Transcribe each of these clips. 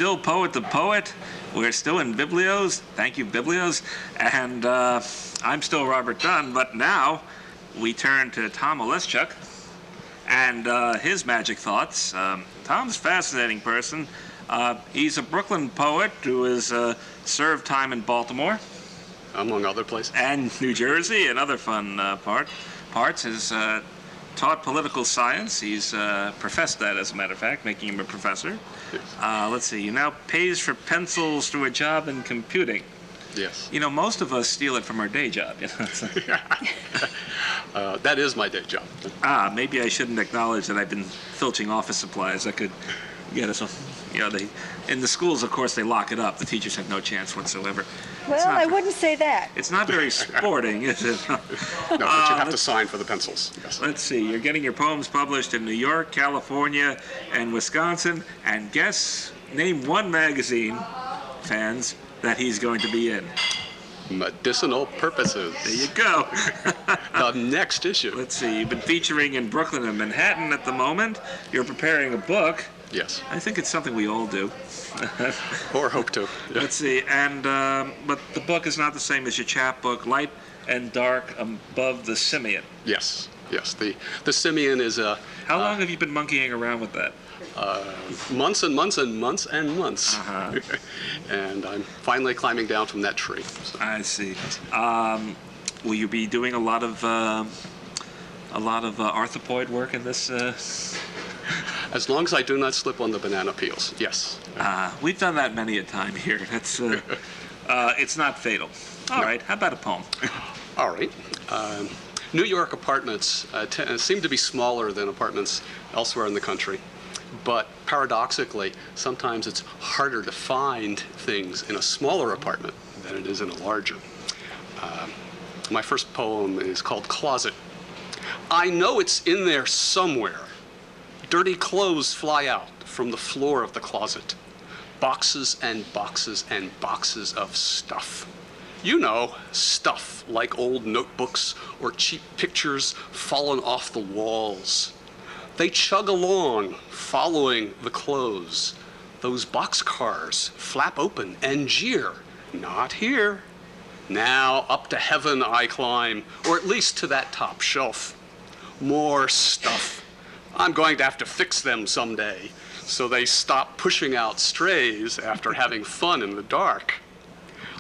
still Poet the Poet. We're still in Biblios. Thank you, Biblios. And I'm still Robert Dunn, but now we turn to Tom Oleszczuk and his magic thoughts. Tom's a fascinating person. He's a Brooklyn poet who has served time in Baltimore. Among other places. And New Jersey and other fun parts. Has taught political science. He's professed that, as a matter of fact, making him a professor. Yes. Let's see. He now pays for pencils through a job in computing. Yes. You know, most of us steal it from our day job. You know? That is my day job. Maybe I shouldn't acknowledge that I've been filching office supplies. I could get us. You know, in the schools, of course, they lock it up. The teachers have no chance whatsoever. Well, I wouldn't say that. It's not very sporting, is it? No, but you have to sign for the pencils. Yes. Let's see. You're getting your poems published in New York, California, and Wisconsin. And name one magazine, fans, that he's going to be in. Medicinal Purposes. There you go. The next issue. Let's see. You've been featuring in Brooklyn and Manhattan at the moment. You're preparing a book. Yes. I think it's something we all do. Or hope to. Yeah. Let's see. And but the book is not the same as your chapbook. Light and Dark Above the Simian. Yes. Yes. The Simian is a. How long have you been monkeying around with that? Months and months and months and months. Uh-huh. And I'm finally climbing down from that tree. So. I see. Will you be doing a lot of arthropoid work in this? As long as I do not slip on the banana peels, yes. We've done that many a time here. That's it's not fatal. All right. How about a poem? All right. New York apartments seem to be smaller than apartments elsewhere in the country. But paradoxically, sometimes it's harder to find things in a smaller apartment than it is in a larger. My first poem is called Closet. I know it's in there somewhere. Dirty clothes fly out from the floor of the closet. Boxes and boxes and boxes of stuff. You know, stuff like old notebooks or cheap pictures fallen off the walls. They chug along, following the clothes. Those boxcars flap open and jeer. Not here. Now up to heaven I climb, or at least to that top shelf. More stuff. I'm going to have to fix them someday, so they stop pushing out strays after having fun in the dark.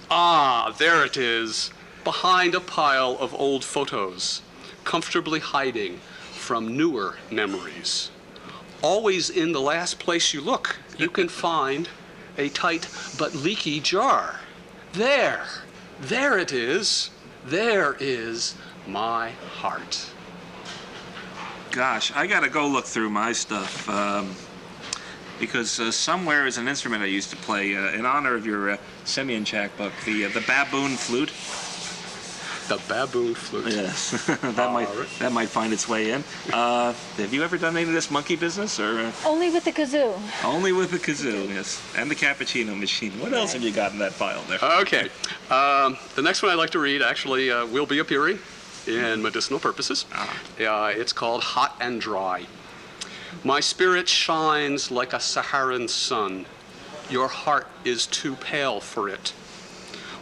Ah, there it is, behind a pile of old photos, comfortably hiding from newer memories. Always in the last place you look, you can find a tight but leaky jar. There it is. There is my heart. Gosh, I gotta go look through my stuff because somewhere is an instrument I used to play in honor of your Simeon chapbook, the baboon flute. The baboon flute. Yes, that might find its way in. Have you ever done any of this monkey business, or Only with the kazoo. only with the kazoo? Yes, and the cappuccino machine. What else have you got in that file there? Okay. The next one I'd like to read actually will be appearing in Medicinal Purposes. It's called Hot and Dry. My spirit shines like a Saharan sun. Your heart is too pale for it.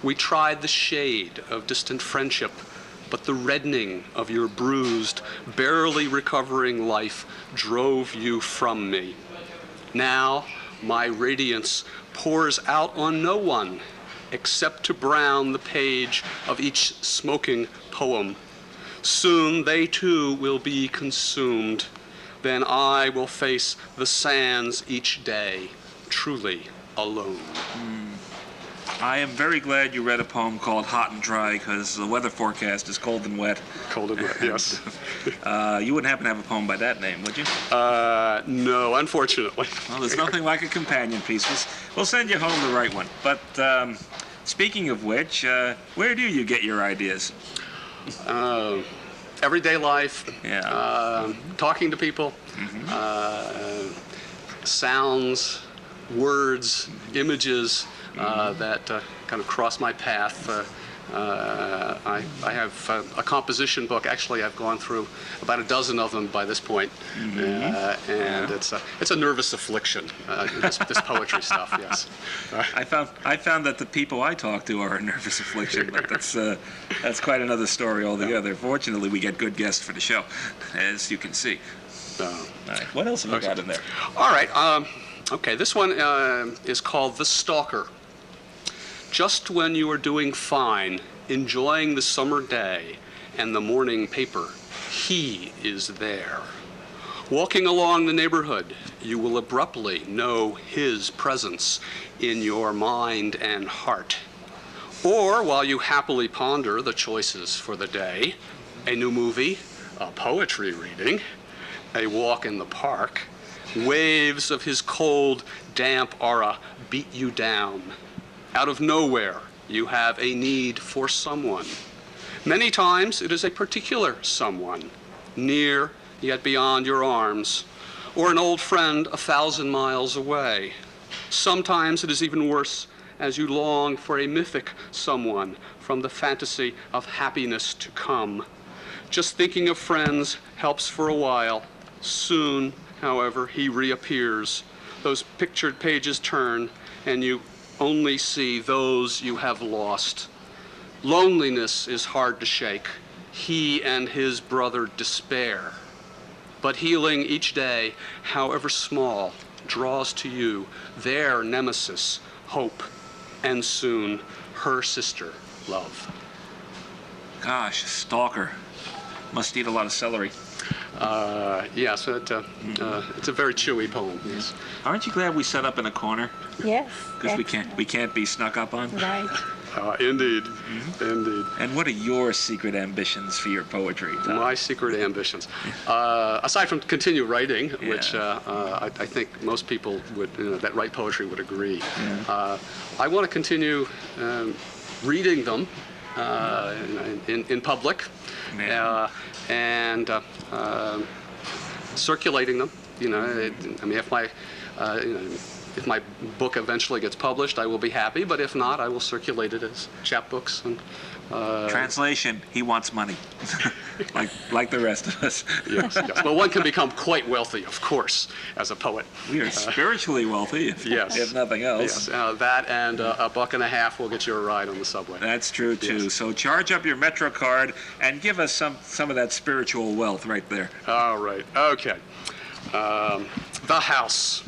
We tried the shade of distant friendship, but the reddening of your bruised, barely recovering life drove you from me. Now, my radiance pours out on no one except to brown the page of each smoking poem. Soon they too will be consumed. Then I will face the sands each day, truly alone. I am very glad you read a poem called Hot and Dry, because the weather forecast is cold and wet. Cold and wet, yes. You wouldn't happen to have a poem by that name, would you? No, unfortunately. Well, there's nothing like a companion piece. We'll send you home the right one. But speaking of which, where do you get your ideas? Everyday life, Yeah. talking to people, sounds, words, images that kind of cross my path I have a composition book. Actually, I've gone through about a dozen of them by this point, and it's a nervous affliction. This poetry stuff, yes. I found that the people I talk to are a nervous affliction, but that's quite another story altogether. Fortunately, we get good guests for the show, as you can see. All right. What else have we got in there? All right. Okay, this one is called The Stalker. Just when you are doing fine, enjoying the summer day and the morning paper, he is there. Walking along the neighborhood, you will abruptly know his presence in your mind and heart. Or while you happily ponder the choices for the day, a new movie, a poetry reading, a walk in the park, waves of his cold, damp aura beat you down. Out of nowhere, you have a need for someone. Many times, it is a particular someone, near yet beyond your arms, or an old friend 1,000 miles away. Sometimes it is even worse as you long for a mythic someone from the fantasy of happiness to come. Just thinking of friends helps for a while. Soon, however, he reappears. Those pictured pages turn, and you only see those you have lost. Loneliness is hard to shake. He and his brother despair. But healing each day, however small, draws to you their nemesis, hope, and soon her sister, love. Gosh, stalker. Must eat a lot of celery. Yes, it's a very chewy poem. Yes. Aren't you glad we set up in a corner? Yes. Because we can't be snuck up on. Right. Indeed, indeed. And what are your secret ambitions for your poetry, Tom? My secret ambitions, aside from continue writing, which I think most people would, that write poetry would agree. I want to continue reading them in public. And circulating them. If my book eventually gets published, I will be happy. But if not, I will circulate it as chapbooks. And translation: he wants money, like the rest of us. Yes, yes. Well, one can become quite wealthy, of course, as a poet. We are spiritually wealthy, if nothing else. Yes, that and $1.50 will get you a ride on the subway. That's true too. Yes. So charge up your Metro card and give us some of that spiritual wealth right there. All right. Okay. The house.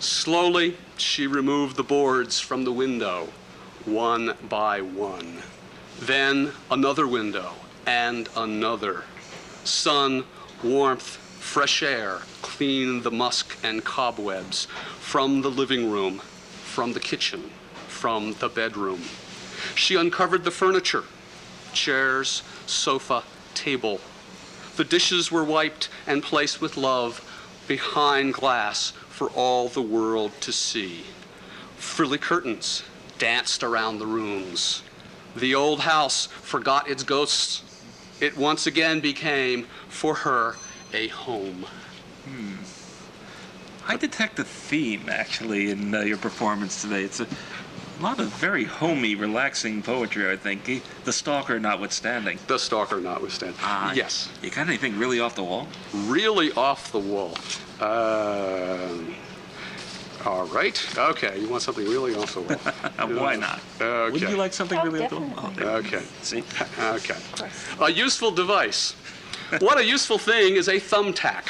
Slowly, she removed the boards from the window, one by one. Then another window and another. Sun, warmth, fresh air cleaned the musk and cobwebs from the living room, from the kitchen, from the bedroom. She uncovered the furniture, chairs, sofa, table. The dishes were wiped and placed with love behind glass for all the world to see. Frilly curtains danced around the rooms. The old house forgot its ghosts. It once again became, for her, a home. I detect a theme, actually, in your performance today. It's a lot of very homey, relaxing poetry, I think. The Stalker notwithstanding. The Stalker notwithstanding. Yes. You got anything really off the wall? Really off the wall. All right. Okay. You want something really off the wall? Why not? Okay. Wouldn't you like something really off the definitely. wall? Oh, there. Okay. See? Okay. A useful device. What a useful thing is a thumbtack.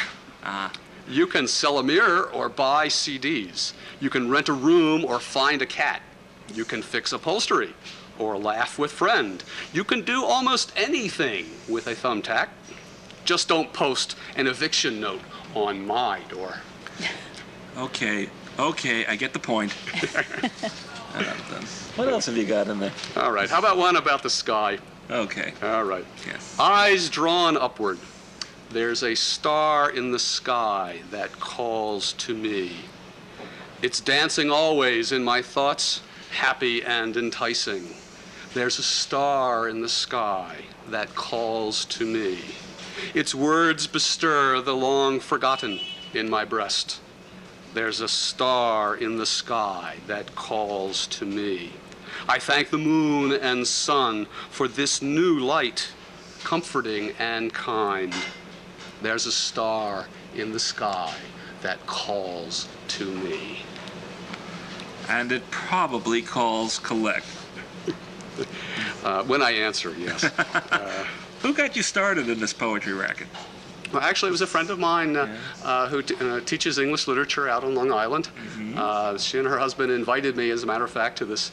You can sell a mirror or buy CDs. You can rent a room or find a cat. You can fix upholstery or laugh with friend. You can do almost anything with a thumbtack. Just don't post an eviction note on my door. Okay, I get the point. What else have you got in there? All right. How about one about the sky? Okay. All right. Yes. Eyes drawn upward. There's a star in the sky that calls to me. It's dancing always in my thoughts, happy and enticing. There's a star in the sky that calls to me. Its words bestir the long forgotten in my breast. There's a star in the sky that calls to me. I thank the moon and sun for this new light, comforting and kind. There's a star in the sky that calls to me. And it probably calls collect. When I answer, yes. Who got you started in this poetry racket? Well, actually, it was a friend of mine who teaches English literature out on Long Island. She and her husband invited me, as a matter of fact, to this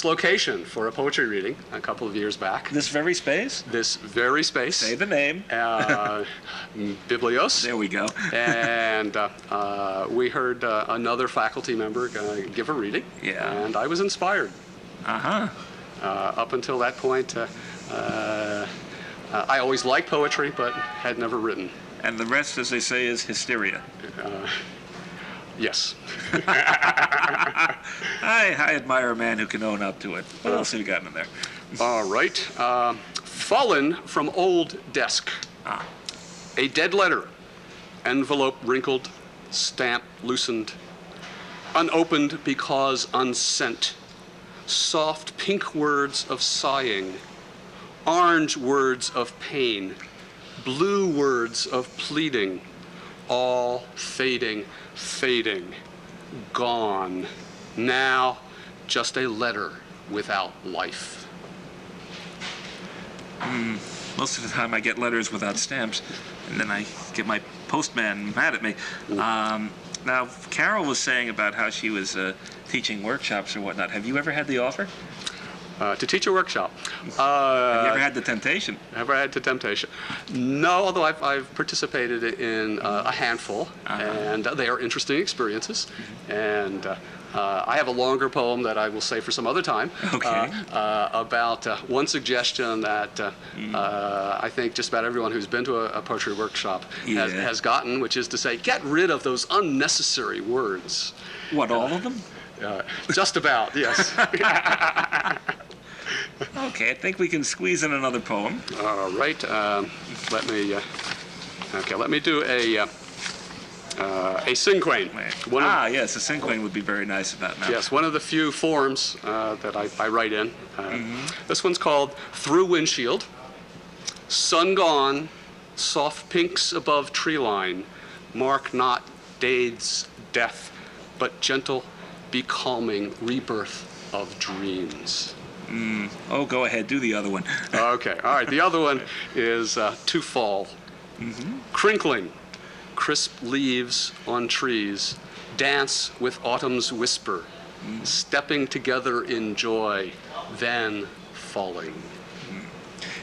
location for a poetry reading a couple of years back. This very space? This very space. Say the name. Biblios. There we go. And we heard another faculty member give a reading. Yeah. And I was inspired. Uh-huh. Up until that point, I always liked poetry, but had never written. And the rest, as they say, is hysteria. Yes. I admire a man who can own up to it. What else have you got in there? All right. Fallen from old desk. A dead letter. Envelope wrinkled, stamp loosened. Unopened because unsent. Soft pink words of sighing. Orange words of pain. Blue words of pleading. All fading, fading. Gone. Now, just a letter without life. Most of the time I get letters without stamps, and then I get my postman mad at me. Now, Carol was saying about how she was teaching workshops or whatnot. Have you ever had the offer? To teach a workshop. Have you ever had the temptation? Ever had the temptation? No, although I've participated in a handful, and they are interesting experiences. And I have a longer poem that I will say for some other time about one suggestion that I think just about everyone who's been to a poetry workshop has gotten, which is to say, get rid of those unnecessary words. What, all of them? Just about, yes. Okay, I think we can squeeze in another poem. All right. Let me do a cinquain. Yes, a cinquain would be very nice about now. Yes, one of the few forms that I write in. This one's called Through Windshield. Sun gone, soft pinks above tree line, mark not dade's death, but gentle, becalming rebirth of dreams. Oh, go ahead, do the other one. Okay, all right. The other one is To Fall. Crinkling, crisp leaves on trees, dance with autumn's whisper, stepping together in joy, then falling.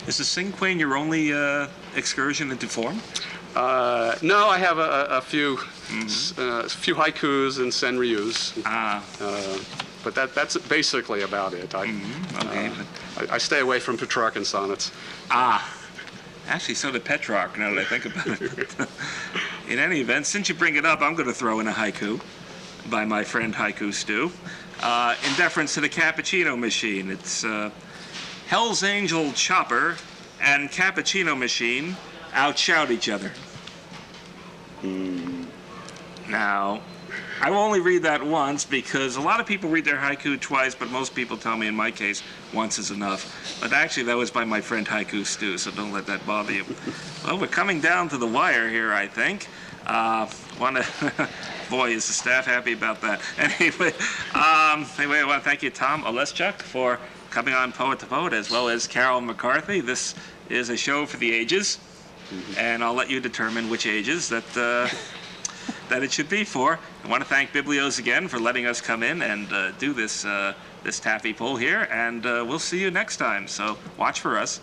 Is the cinquain your only excursion into form? No, I have a few haikus and senryus. But that's basically about it. I stay away from Petrarchan sonnets. Actually, so did Petrarch, now that I think about it. In any event, since you bring it up, I'm going to throw in a haiku by my friend Haiku Stu. In deference to the cappuccino machine. It's Hell's Angel Chopper and cappuccino machine outshout each other. Now, I will only read that once because a lot of people read their haiku twice, but most people tell me in my case once is enough. But actually that was by my friend Haiku Stu, so don't let that bother you. Well, we're coming down to the wire here, I think. Boy, is the staff happy about that. Anyway, I want to thank you, Tom Oleszczuk, for coming on Poet to Poet, as well as Carol McCarthy. This is a show for the ages, and I'll let you determine which ages that it should be for. I want to thank Biblios again for letting us come in and do this taffy pull here, and we'll see you next time, so watch for us.